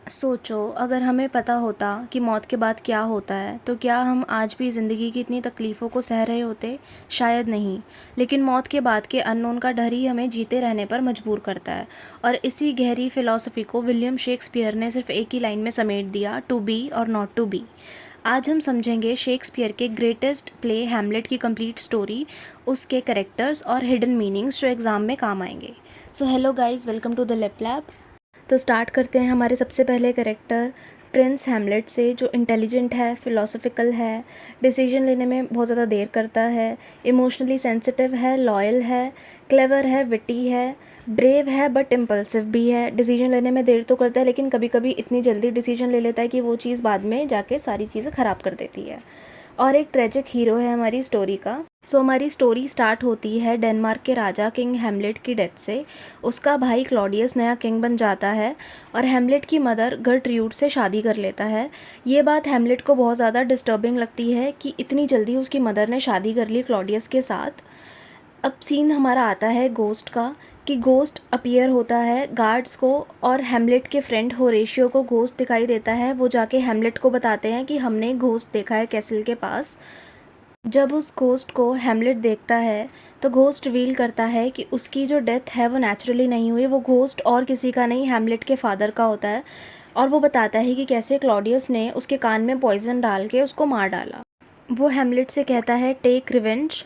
सोचो, अगर हमें पता होता कि मौत के बाद क्या होता है तो क्या हम आज भी ज़िंदगी की इतनी तकलीफ़ों को सह रहे होते? शायद नहीं। लेकिन मौत के बाद के अननोन का डर ही हमें जीते रहने पर मजबूर करता है। और इसी गहरी फ़िलॉसफ़ी को विलियम शेक्सपियर ने सिर्फ एक ही लाइन में समेट दिया, to be or not to be. आज हम समझेंगे शेक्सपियर के ग्रेटेस्ट प्ले हैमलेट की कंप्लीट स्टोरी, उसके कैरेक्टर्स और हिडन मीनिंग्स जो एग्ज़ाम में काम आएंगे। So hello guys, welcome to the lip lab. तो स्टार्ट करते हैं हमारे सबसे पहले कैरेक्टर प्रिंस हैमलेट से, जो इंटेलिजेंट है, फ़िलोसॉफ़िकल है, डिसीजन लेने में बहुत ज़्यादा देर करता है, इमोशनली सेंसिटिव है, लॉयल है, क्लेवर है, विटी है, ब्रेव है बट इम्पल्सिव भी है। डिसीजन लेने में देर तो करता है लेकिन कभी कभी इतनी जल्दी डिसीजन ले लेता है कि वो चीज़ बाद में जाके सारी चीज़ें ख़राब कर देती है। और एक ट्रेजिक हीरो है हमारी स्टोरी का। हमारी स्टोरी स्टार्ट होती है डेनमार्क के राजा किंग हैमलेट की डेथ से। उसका भाई क्लॉडियस नया किंग बन जाता है और हैमलेट की मदर गर्ट्रूड से शादी कर लेता है। ये बात हैमलेट को बहुत ज़्यादा डिस्टर्बिंग लगती है कि इतनी जल्दी उसकी मदर ने शादी कर ली क्लॉडियस के साथ। अब सीन हमारा आता है गोस्ट का, कि गोस्ट अपीयर होता है गार्ड्स को और हैमलेट के फ्रेंड होरेशियो को घोस्ट दिखाई देता है। वो जाके हैमलेट को बताते हैं कि हमने घोस्ट देखा है कैसल के पास। जब उस घोस्ट को हैमलेट देखता है तो घोस्ट रिवील करता है कि उसकी जो डेथ है वो नेचुरली नहीं हुई, वो घोस्ट और किसी का नहीं, हैमलेट के फादर का होता है। और वो बताता है कि कैसे क्लॉडियस ने उसके कान में पॉइजन डाल के उसको मार डाला। वो हैमलेट से कहता है टेक रिवेंज,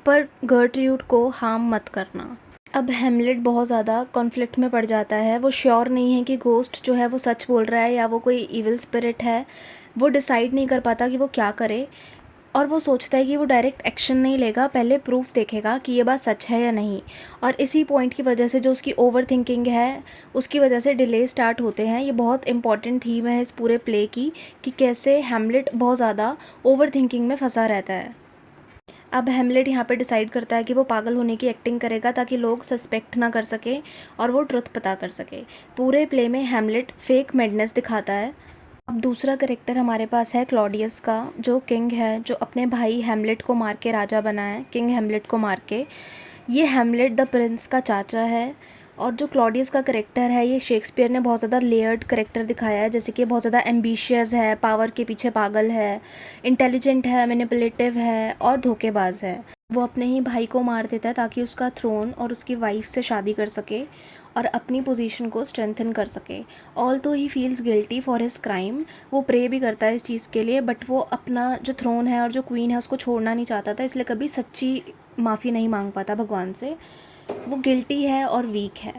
पर गर्ट्रूड को हार्म मत करना। अब हैमलेट बहुत ज़्यादा कॉन्फ्लिक्ट में पड़ जाता है। वो श्योर नहीं है कि घोस्ट जो है वो सच बोल रहा है या वो कोई इविल स्पिरिट है। वो डिसाइड नहीं कर पाता कि वो क्या करे। और वो सोचता है कि वो डायरेक्ट एक्शन नहीं लेगा, पहले प्रूफ देखेगा कि ये बात सच है या नहीं। और इसी पॉइंट की वजह से जो उसकी ओवर थिंकिंग है, उसकी वजह से डिले स्टार्ट होते हैं। ये बहुत इंपॉर्टेंट थीम है इस पूरे प्ले की, कि कैसे हैमलेट बहुत ज़्यादा ओवर थिंकिंग में फंसा रहता है। अब हैमलेट यहाँ पे डिसाइड करता है कि वो पागल होने की एक्टिंग करेगा ताकि लोग सस्पेक्ट ना कर सके और वो ट्रुथ पता कर सके। पूरे प्ले में हैमलेट फेक मैडनेस दिखाता है। अब दूसरा करेक्टर हमारे पास है क्लॉडियस का, जो किंग है, जो अपने भाई हैमलेट को मार के राजा बना है, किंग हैमलेट को मार के। ये हैमलेट द प्रिंस का चाचा है। और जो क्लॉडियस का करेक्टर है, ये शेक्सपियर ने बहुत ज़्यादा लेयर्ड करेक्टर दिखाया है। जैसे कि बहुत ज़्यादा एम्बिशियस है, पावर के पीछे पागल है, इंटेलिजेंट है, मैनिपुलेटिव है और धोखेबाज है। वो अपने ही भाई को मार देता है ताकि उसका थ्रोन और उसकी वाइफ से शादी कर सके और अपनी पोजीशन को स्ट्रेंथन कर सके। ऑल तो he feels guilty for his crime, वो प्रे भी करता है इस चीज़ के लिए, बट वो अपना जो थ्रोन है और जो क्वीन है उसको छोड़ना नहीं चाहता था, इसलिए कभी सच्ची माफ़ी नहीं मांग पाता भगवान से। वो गिल्टी है और वीक है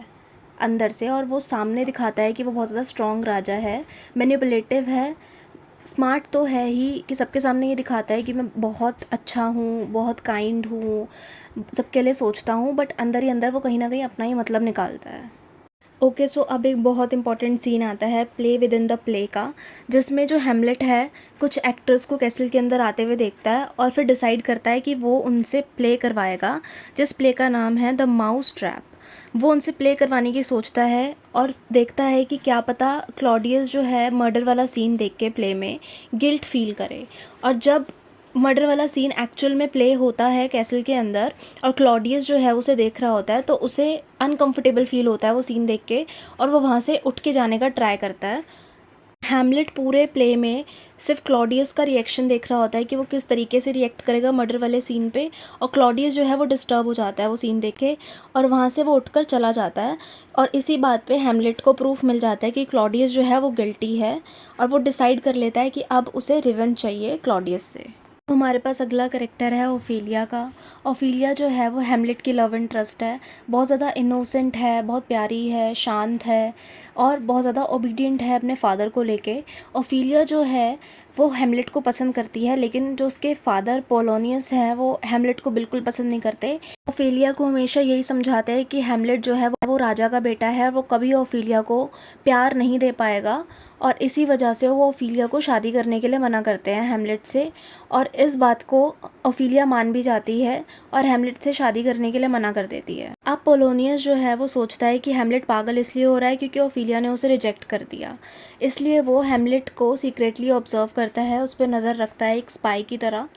अंदर से, और वो सामने दिखाता है कि वो बहुत ज़्यादा स्ट्रॉन्ग राजा है, मैनिपुलेटिव है, स्मार्ट तो है ही, कि सबके सामने ये दिखाता है कि मैं बहुत अच्छा हूँ, बहुत काइंड हूँ, सबके लिए सोचता हूँ, बट अंदर ही अंदर वो कहीं ना कहीं अपना ही मतलब निकालता है। ओके, सो अब एक बहुत इंपॉर्टेंट सीन आता है play with in the play का, जिसमें जो हैमलेट है कुछ एक्टर्स को कैसल के अंदर आते हुए देखता है और फिर डिसाइड करता है कि वो उनसे प्ले करवाएगा, जिस प्ले का नाम है द माउस ट्रैप। वो उनसे प्ले करवाने की सोचता है और देखता है कि क्या पता क्लॉडियस जो है मर्डर वाला सीन देख के प्ले में गिल्ट फील करे। और जब मर्डर वाला सीन एक्चुअल में प्ले होता है कैसल के अंदर और क्लॉडियस जो है उसे देख रहा होता है, तो उसे अनकंफर्टेबल फील होता है वो सीन देख के, और वो वहाँ से उठ के जाने का ट्राई करता है। हैमलेट पूरे प्ले में सिर्फ क्लॉडियस का रिएक्शन देख रहा होता है कि वो किस तरीके से रिएक्ट करेगा मर्डर वाले सीन पे, और क्लॉडियस जो है वो डिस्टर्ब हो जाता है वो सीन देख के और वहाँ से वो उठकर चला जाता है। और इसी बात पे हैमलेट को प्रूफ मिल जाता है कि क्लॉडियस जो है वो गिल्टी है, और वो डिसाइड कर लेता है कि अब उसे रिवेंज चाहिए क्लॉडियस से। हमारे पास अगला करेक्टर है ओफेलिया का। ओफेलिया जो है वो हैमलेट की लव इंटरेस्ट है। बहुत ज़्यादा इनोसेंट है, बहुत प्यारी है, शांत है और बहुत ज़्यादा ओबीडियंट है अपने फादर को लेके। ओफेलिया जो है वो हैमलेट को पसंद करती है, लेकिन जो उसके फादर पोलोनियस हैं वो हैमलेट को बिल्कुल पसंद नहीं करते। ओफेलिया को हमेशा यही समझाते हैं कि हैमलेट जो है वो राजा का बेटा है, वो कभी ओफेलिया को प्यार नहीं दे पाएगा, और इसी वजह से वो ओफेलिया को शादी करने के लिए मना करते हैं हैमलेट से। और इस बात को ओफेलिया मान भी जाती है और हैमलेट से शादी करने के लिए मना कर देती है। अब पोलोनियस जो है वो सोचता है कि हैमलेट पागल इसलिए हो रहा है क्योंकि ओफेलिया ने उसे रिजेक्ट कर दिया, इसलिए वो हैमलेट को सीक्रेटली ऑब्जर्व करता है, उस पर नज़र रखता है एक स्पाई की तरह।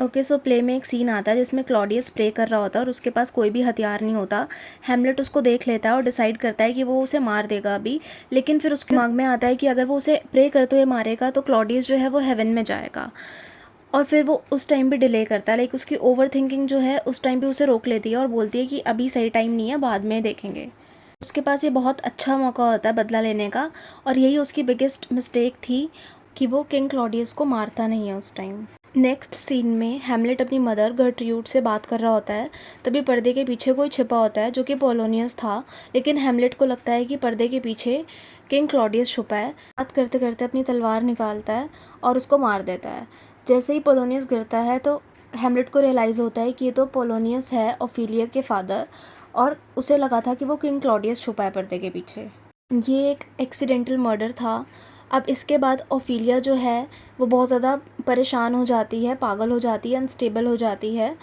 ओके, सो प्ले में एक सीन आता है जिसमें क्लॉडियस प्रे कर रहा होता है और उसके पास कोई भी हथियार नहीं होता। हैमलेट उसको देख लेता है और डिसाइड करता है कि वो उसे मार देगा अभी, लेकिन फिर उसके दिमाग में आता है कि अगर वो उसे प्रे करते हुए मारेगा तो क्लॉडियस जो है वो हेवन में जाएगा। और फिर वो उस टाइम पे डिले करता है, लाइक उसकी ओवर थिंकिंग जो है उस टाइम पे उसे रोक लेती है और बोलती है कि अभी सही टाइम नहीं है, बाद में देखेंगे। उसके पास ये बहुत अच्छा मौका होता है बदला लेने का, और यही उसकी बिगेस्ट मिस्टेक थी कि वो किंग क्लॉडियस को मारता नहीं है उस टाइम। नेक्स्ट सीन में हैमलेट अपनी मदर गर्ट्रूड से बात कर रहा होता है। तभी पर्दे के पीछे कोई छिपा होता है जो कि पोलोनियस था, लेकिन हैमलेट को लगता है कि पर्दे के पीछे किंग क्लॉडियस छुपा है। बात करते करते अपनी तलवार निकालता है और उसको मार देता है। जैसे ही पोलोनियस गिरता है तो हैमलेट को रियलाइज़ होता है कि ये तो पोलोनियस है, ओफिलिया के फादर, और उसे लगा था कि वो किंग क्लॉडियस छुपा है पर्दे के पीछे। ये एक एक्सीडेंटल मर्डर था। अब इसके बाद ओफिलिया जो है वो बहुत ज़्यादा परेशान हो जाती है, पागल हो जाती है, अनस्टेबल हो जाती है।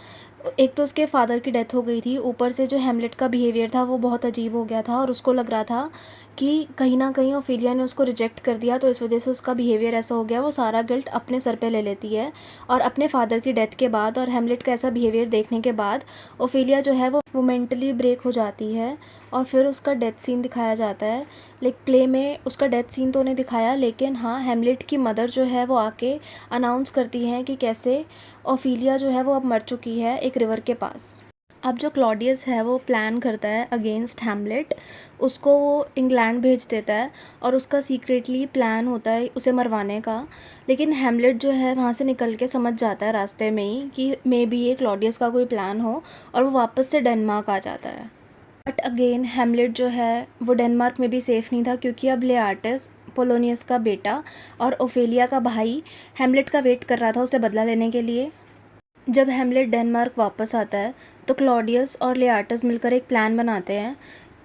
एक तो उसके फादर की डेथ हो गई थी, ऊपर से जो हैमलेट का बिहेवियर था वो बहुत अजीब हो गया था, और उसको लग रहा था कि कहीं ना कहीं ओफिलिया ने उसको रिजेक्ट कर दिया, तो इस वजह से उसका बिहेवियर ऐसा हो गया। वो सारा गिल्ट अपने सर पे ले लेती है, और अपने फादर की डेथ के बाद और हैमलेट का ऐसा बिहेवियर देखने के बाद ओफिलिया जो है वो मेंटली ब्रेक हो जाती है, और फिर उसका डेथ सीन दिखाया जाता है। लाइक प्ले में उसका डेथ सीन तो नहीं दिखाया, लेकिन हाँ, हैमलेट की मदर जो है वो आके अनाउंस करती हैं कि कैसे ओफिलिया जो है वो अब मर चुकी है एक रिवर के पास। अब जो क्लॉडियस है वो प्लान करता है अगेंस्ट हैमलेट, उसको वो इंग्लैंड भेज देता है, और उसका सीक्रेटली प्लान होता है उसे मरवाने का। लेकिन हैमलेट जो है वहाँ से निकल के समझ जाता है रास्ते में ही कि मे बी ये क्लॉडियस का कोई प्लान हो, और वो वापस से डेनमार्क आ जाता है। बट अगेन हैमलेट जो है वो डेनमार्क में भी सेफ़ नहीं था, क्योंकि अब लेआर्टस, पोलोनियस का बेटा और ओफेलिया का भाई, हैमलेट का वेट कर रहा था उसे बदला लेने के लिए। जब हैमलेट डेनमार्क वापस आता है तो क्लॉडियस और लेआर्टस मिलकर एक प्लान बनाते हैं।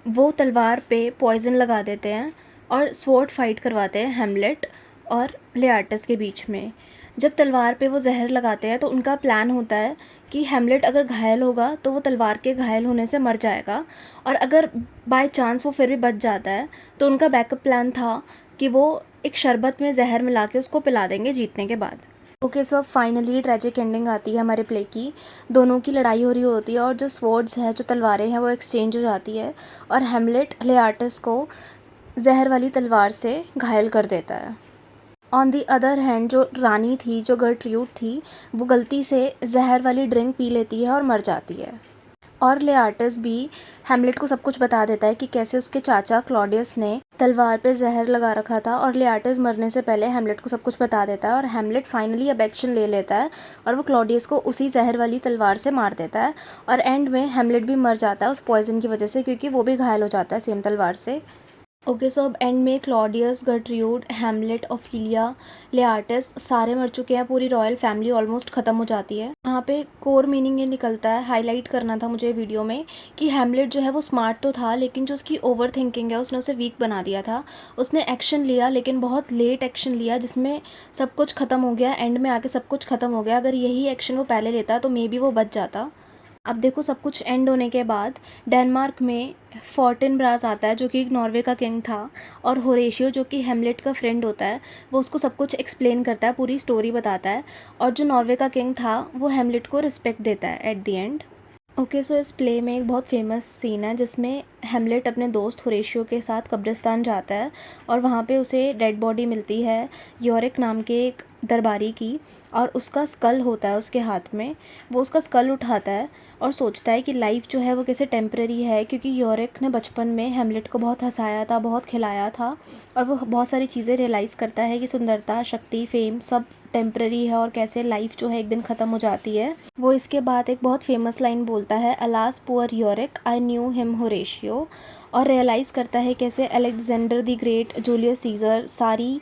वो तलवार पे पॉइजन लगा देते हैं और स्वॉर्ड फाइट करवाते हैं हैमलेट और लेआर्टस के बीच में। जब तलवार पे वो जहर लगाते हैं तो उनका प्लान होता है कि हैमलेट अगर घायल होगा तो वो तलवार के घायल होने से मर जाएगा, और अगर बाय चांस वो फिर भी बच जाता है तो उनका बैकअप प्लान था कि वो एक शरबत में जहर मिला के उसको पिला देंगे जीतने के बाद। ओके, सो अब फाइनली ट्रेजिक एंडिंग आती है हमारे प्ले की। दोनों की लड़ाई हो रही होती है और जो स्वॉर्ड्स हैं, जो तलवारें हैं, वो एक्सचेंज हो जाती है, और हैमलेट लेआर्टस को जहर वाली तलवार से घायल कर देता है। ऑन दी अदर हैंड जो रानी थी, जो गर्ट्रूड थी, वो गलती से जहर वाली ड्रिंक पी लेती है और मर जाती है। और लेआर्टस भी हैमलेट को सब कुछ बता देता है कि कैसे उसके चाचा क्लॉडियस ने तलवार पे जहर लगा रखा था, और लेआर्टस मरने से पहले हैमलेट को सब कुछ बता देता है, और हैमलेट फाइनली अब एक्शन ले लेता है और वो क्लॉडियस को उसी जहर वाली तलवार से मार देता है। और एंड में हैमलेट भी मर जाता है उस पॉइजन की वजह से, क्योंकि वो भी घायल हो जाता है सेम तलवार से। ओके, सो अब एंड में क्लॉडियस, गर्ट्रूड, हैमलेट, ओफिलिया, लेआर्टस सारे मर चुके हैं। पूरी रॉयल फैमिली ऑलमोस्ट ख़त्म हो जाती है। यहाँ पे कोर मीनिंग ये निकलता है, हाईलाइट करना था मुझे वीडियो में, कि हैमलेट जो है वो स्मार्ट तो था, लेकिन जो उसकी ओवर थिंकिंग है उसने उसे वीक बना दिया था। उसने एक्शन लिया, लेकिन बहुत लेट एक्शन लिया, जिसमें सब कुछ ख़त्म हो गया। एंड में आके सब कुछ ख़त्म हो गया। अगर यही एक्शन वो पहले लेता तो मे बी वो बच जाता। अब देखो, सब कुछ एंड होने के बाद डेनमार्क में फोर्टिनब्रास आता है, जो कि एक नॉर्वे का किंग था, और होरेशियो, जो कि हैमलेट का फ्रेंड होता है, वो उसको सब कुछ एक्सप्लेन करता है, पूरी स्टोरी बताता है, और जो नॉर्वे का किंग था वो हैमलेट को रिस्पेक्ट देता है एट द एंड। ओके, सो इस प्ले में एक बहुत फेमस सीन है जिसमें हैमलेट अपने दोस्त होरेशियो के साथ कब्रिस्तान जाता है, और वहाँ पे उसे डेड बॉडी मिलती है योरिक नाम के एक दरबारी की, और उसका स्कल होता है उसके हाथ में। वो उसका स्कल उठाता है और सोचता है कि लाइफ जो है वो कैसे टेम्परेरी है, क्योंकि योरिक ने बचपन में हैमलेट को बहुत हंसाया था, बहुत खिलाया था, और वो बहुत सारी चीज़ें रियलाइज़ करता है कि सुंदरता, शक्ति, फेम सब टेम्परेरी है, और कैसे लाइफ जो है एक दिन ख़त्म हो जाती है। वो इसके बाद एक बहुत फेमस लाइन बोलता है, alas poor Yorick, I knew him Horatio, और रियलाइज़ करता है कैसे Alexander the Great, Julius Caesar, सारी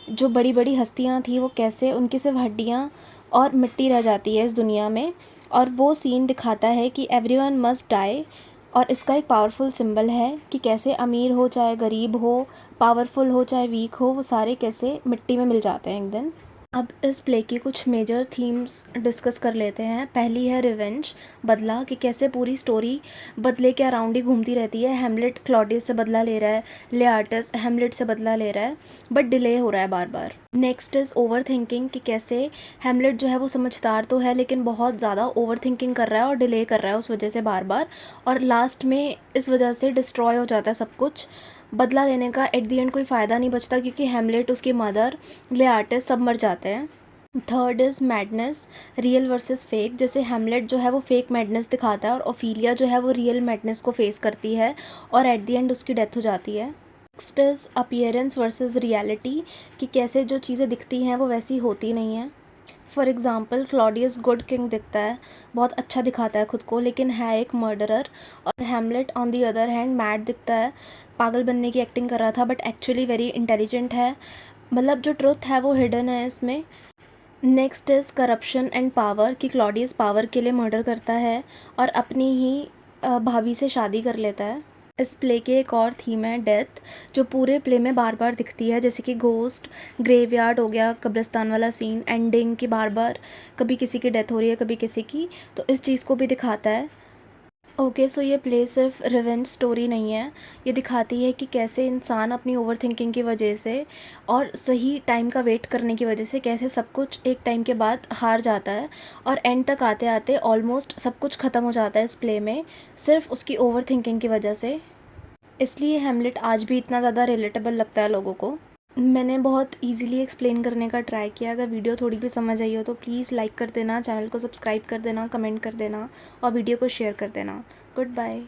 जो बड़ी बड़ी हस्तियाँ थी वो कैसे उनकी सिर्फ हड्डियाँ और मिट्टी रह जाती है इस दुनिया में। और वो सीन दिखाता है कि एवरीवन मस्ट डाई, और इसका एक पावरफुल सिंबल है कि कैसे अमीर हो चाहे गरीब हो, पावरफुल हो चाहे वीक हो, वो सारे कैसे मिट्टी में मिल जाते हैं एक दिन। अब इस प्ले की कुछ मेजर थीम्स डिस्कस कर लेते हैं। पहली है रिवेंज, बदला, कि कैसे पूरी स्टोरी बदले के अराउंड ही घूमती रहती है। हैमलेट क्लॉडियस से बदला ले रहा है, लेआर्टस हैमलेट से बदला ले रहा है, बट डिले हो रहा है बार बार। नेक्स्ट इज़ ओवर थिंकिंग, कि कैसे हैमलेट जो है वो समझदार तो है लेकिन बहुत ज़्यादा ओवर थिंकिंग कर रहा है और डिले कर रहा है उस वजह से बार बार, और लास्ट में इस वजह से डिस्ट्रॉय हो जाता है सब कुछ। बदला लेने का एट द एंड कोई फ़ायदा नहीं बचता क्योंकि हैमलेट, उसकी मदर, लेआर्टस सब मर जाते हैं। Third is madness, real versus fake, जैसे हैमलेट जो है वो फेक मैडनेस दिखाता है और ओफीलिया जो है वो रियल मैडनेस को फेस करती है और एट द एंड उसकी डेथ हो जाती है। Next is appearance versus reality, कि कैसे जो चीज़ें दिखती हैं वो वैसी होती नहीं हैं। For example Claudius good king दिखता है, बहुत अच्छा दिखाता है खुद को, लेकिन है एक मर्डरर। और Hamlet on the other hand mad दिखता है, पागल बनने की एक्टिंग कर रहा था बट एक्चुअली वेरी इंटेलिजेंट है। मतलब जो ट्रुथ है वो हिडन है इसमें। Next is corruption and power, कि क्लॉडियस पावर के लिए मर्डर करता है और अपनी ही भाभी से शादी कर लेता है। इस प्ले के एक और थीम है डेथ, जो पूरे प्ले में बार बार दिखती है, जैसे कि घोस्ट, ग्रेवयार्ड हो गया, कब्रिस्तान वाला सीन, एंडिंग की बार बार कभी किसी की डेथ हो रही है कभी किसी की, तो इस चीज़ को भी दिखाता है। ओके, सो ये प्ले सिर्फ रिवेंज स्टोरी नहीं है, ये दिखाती है कि कैसे इंसान अपनी ओवर थिंकिंग की वजह से और सही टाइम का वेट करने की वजह से कैसे सब कुछ एक टाइम के बाद हार जाता है और एंड तक आते आते ऑलमोस्ट सब कुछ ख़त्म हो जाता है इस प्ले में, सिर्फ उसकी ओवर थिंकिंग की वजह से। इसलिए हैमलेट आज भी इतना ज़्यादा रिलेटेबल लगता है लोगों को। मैंने बहुत इजीली एक्सप्लेन करने का ट्राई किया। अगर वीडियो थोड़ी भी समझ आई हो तो प्लीज़ लाइक कर देना, चैनल को सब्सक्राइब कर देना, कमेंट कर देना और वीडियो को शेयर कर देना। Good bye.